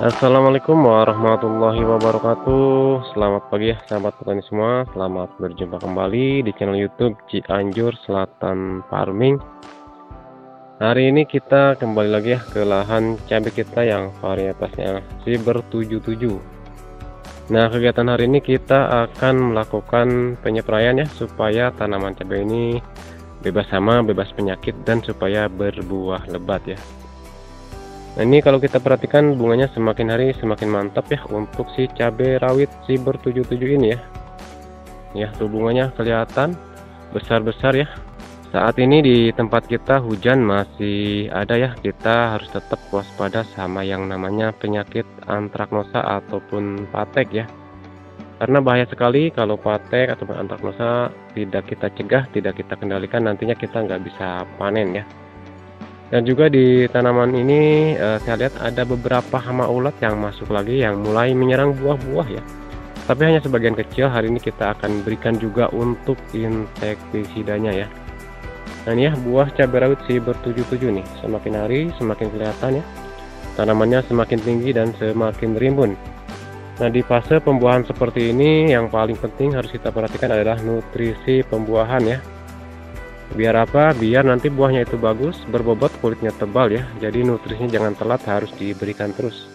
Assalamualaikum warahmatullahi wabarakatuh. Selamat pagi ya sahabat petani semua. Selamat berjumpa kembali di channel YouTube Cianjur Selatan Farming. Hari ini kita kembali lagi ya ke lahan cabai kita yang varietasnya Cyber 77. Nah, kegiatan hari ini kita akan melakukan penyepraian ya supaya tanaman cabai ini bebas hama, bebas penyakit, dan supaya berbuah lebat ya. Nah, ini kalau kita perhatikan bunganya semakin hari semakin mantap ya untuk si cabai rawit Cyber 77 ini ya. Ya, tuh bunganya kelihatan besar-besar ya. Saat ini di tempat kita hujan masih ada ya. Kita harus tetap waspada sama yang namanya penyakit antraknosa ataupun patek ya. Karena bahaya sekali kalau patek ataupun antraknosa tidak kita cegah, tidak kita kendalikan, nantinya kita nggak bisa panen ya. Dan juga di tanaman ini saya lihat ada beberapa hama ulat yang masuk lagi yang mulai menyerang buah-buah ya. Tapi hanya sebagian kecil. Hari ini kita akan berikan juga untuk insektisidanya ya. Nah, ini ya buah cabai rawit Cyber 77 nih. Semakin hari semakin kelihatan ya. Tanamannya semakin tinggi dan semakin rimbun. Nah, di fase pembuahan seperti ini yang paling penting harus kita perhatikan adalah nutrisi pembuahan ya. Biar apa? Biar nanti buahnya itu bagus, berbobot, kulitnya tebal ya. Jadi nutrisinya jangan telat, harus diberikan terus.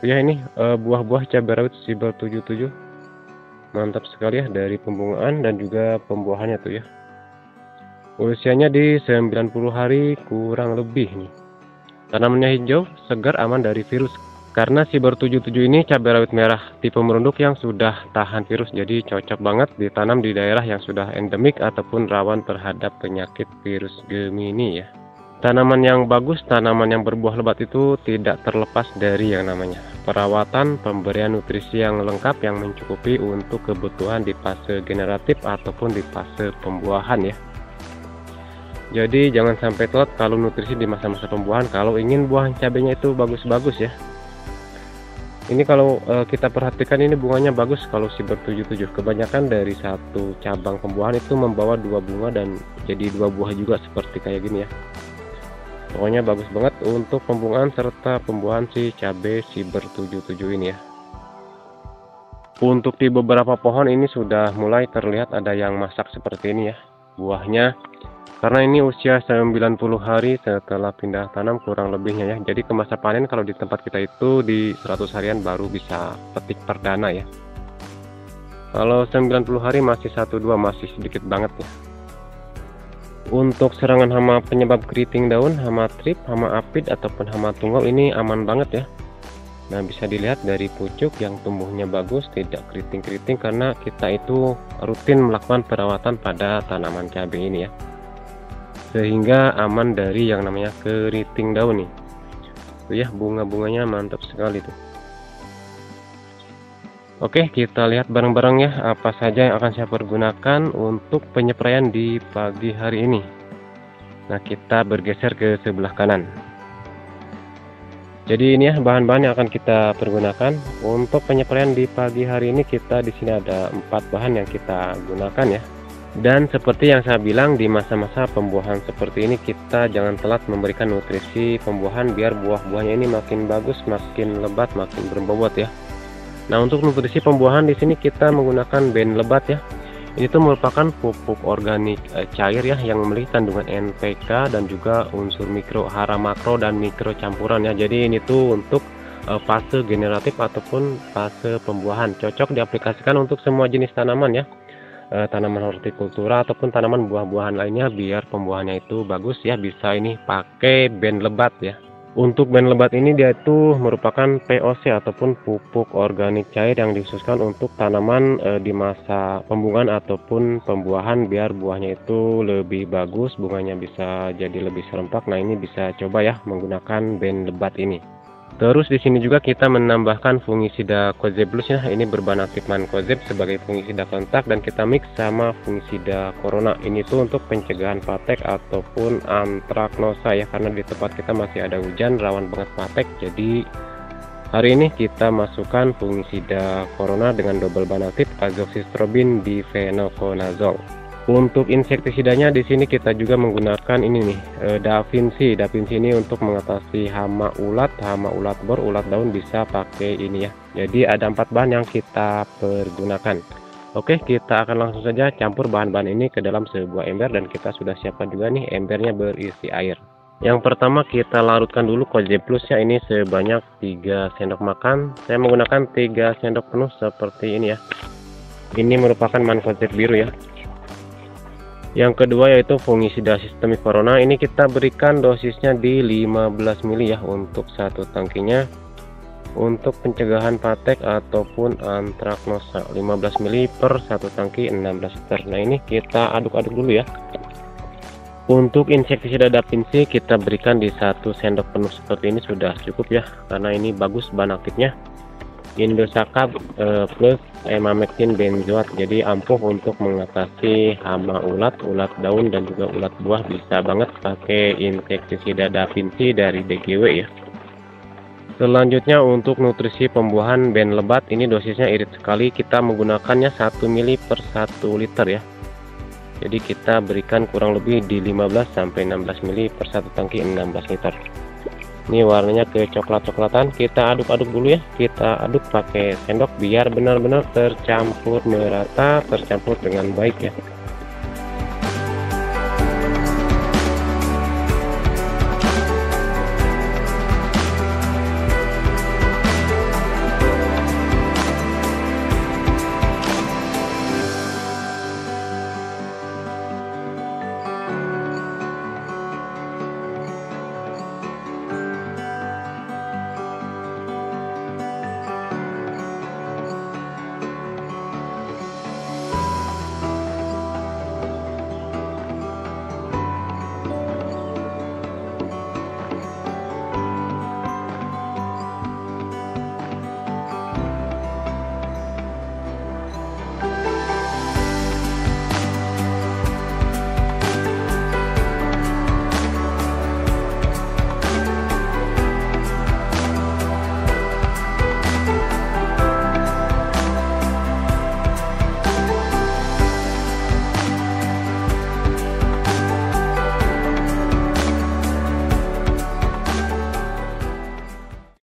Ya, ini buah-buah cabai rawit Cyber 77. Mantap sekali ya dari pembungaan dan juga pembuahannya tuh ya. Usianya di 90 hari kurang lebih nih. Tanamannya hijau, segar, aman dari virus. Karena Cyber 77 ini cabai rawit merah tipe merunduk yang sudah tahan virus, jadi cocok banget ditanam di daerah yang sudah endemik ataupun rawan terhadap penyakit virus Gemini ya. Tanaman yang bagus, tanaman yang berbuah lebat itu tidak terlepas dari yang namanya perawatan, pemberian nutrisi yang lengkap yang mencukupi untuk kebutuhan di fase generatif ataupun di fase pembuahan ya. Jadi jangan sampai telat kalau nutrisi di masa-masa pembuahan kalau ingin buah cabainya itu bagus-bagus ya. Ini kalau kita perhatikan ini bunganya bagus kalau Cyber 77. Kebanyakan dari satu cabang pembuahan itu membawa dua bunga dan jadi dua buah juga seperti kayak gini ya. Pokoknya bagus banget untuk pembungaan serta pembuahan si cabai Cyber 77 ini ya. Untuk di beberapa pohon ini sudah mulai terlihat ada yang masak seperti ini ya buahnya. Karena ini usia 90 hari setelah pindah tanam kurang lebihnya ya. Jadi ke masa panen kalau di tempat kita itu di 100 harian baru bisa petik perdana ya. Kalau 90 hari masih 1-2, masih sedikit banget ya. Untuk serangan hama penyebab keriting daun, hama trip, hama apit ataupun hama tunggal ini aman banget ya. Nah, bisa dilihat dari pucuk yang tumbuhnya bagus, tidak keriting-keriting karena kita itu rutin melakukan perawatan pada tanaman cabai ini ya. Sehingga aman dari yang namanya keriting daun nih. Tuh ya, bunga-bunganya mantap sekali tuh. Oke, kita lihat bareng-bareng ya apa saja yang akan saya pergunakan untuk penyepraian di pagi hari ini. Nah, kita bergeser ke sebelah kanan. Jadi ini ya bahan-bahan yang akan kita pergunakan untuk penyepraian di pagi hari ini. Kita di sini ada 4 bahan yang kita gunakan ya. Dan seperti yang saya bilang, di masa-masa pembuahan seperti ini kita jangan telat memberikan nutrisi pembuahan biar buah-buahnya ini makin bagus, makin lebat, makin berbobot ya. Nah, untuk nutrisi pembuahan di sini kita menggunakan Ben lebat ya. Ini tuh merupakan pupuk organik cair ya yang memiliki kandungan NPK dan juga unsur mikro, hara makro dan mikro campuran ya. Jadi ini tuh untuk fase generatif ataupun fase pembuahan, cocok diaplikasikan untuk semua jenis tanaman ya. Tanaman hortikultura ataupun tanaman buah-buahan lainnya biar pembuahannya itu bagus ya. Bisa ini pakai Ben lebat ya. Untuk Ben lebat ini dia itu merupakan POC ataupun pupuk organik cair yang dikhususkan untuk tanaman di masa pembungaan ataupun pembuahan biar buahnya itu lebih bagus, bunganya bisa jadi lebih serempak. Nah, ini bisa coba ya menggunakan Ben lebat ini. Terus di sini juga kita menambahkan fungisida Kozeblus ya. Ini berbahan aktif mancozeb sebagai fungisida kontak dan kita mix sama fungisida corona. Ini tuh untuk pencegahan patek ataupun antraknosa ya, karena di tempat kita masih ada hujan rawan banget patek. Jadi hari ini kita masukkan fungisida corona dengan double bahan aktif azoxystrobin difenoconazole. Untuk insektisidanya di sini kita juga menggunakan ini nih, Da Vinci. Da Vinci ini untuk mengatasi hama ulat bor, ulat daun bisa pakai ini ya. Jadi ada 4 bahan yang kita pergunakan. Oke, kita akan langsung saja campur bahan-bahan ini ke dalam sebuah ember, dan kita sudah siapkan juga nih embernya berisi air. Yang pertama kita larutkan dulu Cold Plusnya, ini sebanyak 3 sendok makan. Saya menggunakan 3 sendok penuh seperti ini ya. Ini merupakan mancozeb biru ya. Yang kedua yaitu fungisida sistemicorona, ini kita berikan dosisnya di 15 ml ya untuk satu tangkinya, untuk pencegahan patek ataupun antraknosa. 15 ml per satu tangki 16 liter. Nah ini kita aduk-aduk dulu ya. Untuk insektisida Da Vinci kita berikan di 1 sendok penuh seperti ini sudah cukup ya, karena ini bagus bahan aktifnya. Indosakab plus emamectin benzoat, jadi ampuh untuk mengatasi hama ulat daun dan juga ulat buah. Bisa banget pakai insektisida Da Vinci dari DGW ya. Selanjutnya untuk nutrisi pembuahan ben lebat, ini dosisnya irit sekali, kita menggunakannya 1 ml per 1 liter ya. Jadi kita berikan kurang lebih di 15 sampai 16 ml per satu tangki 16 liter. Ini warnanya kecoklat-coklatan, kita aduk-aduk dulu ya. Kita aduk pakai sendok biar benar-benar tercampur merata, tercampur dengan baik ya.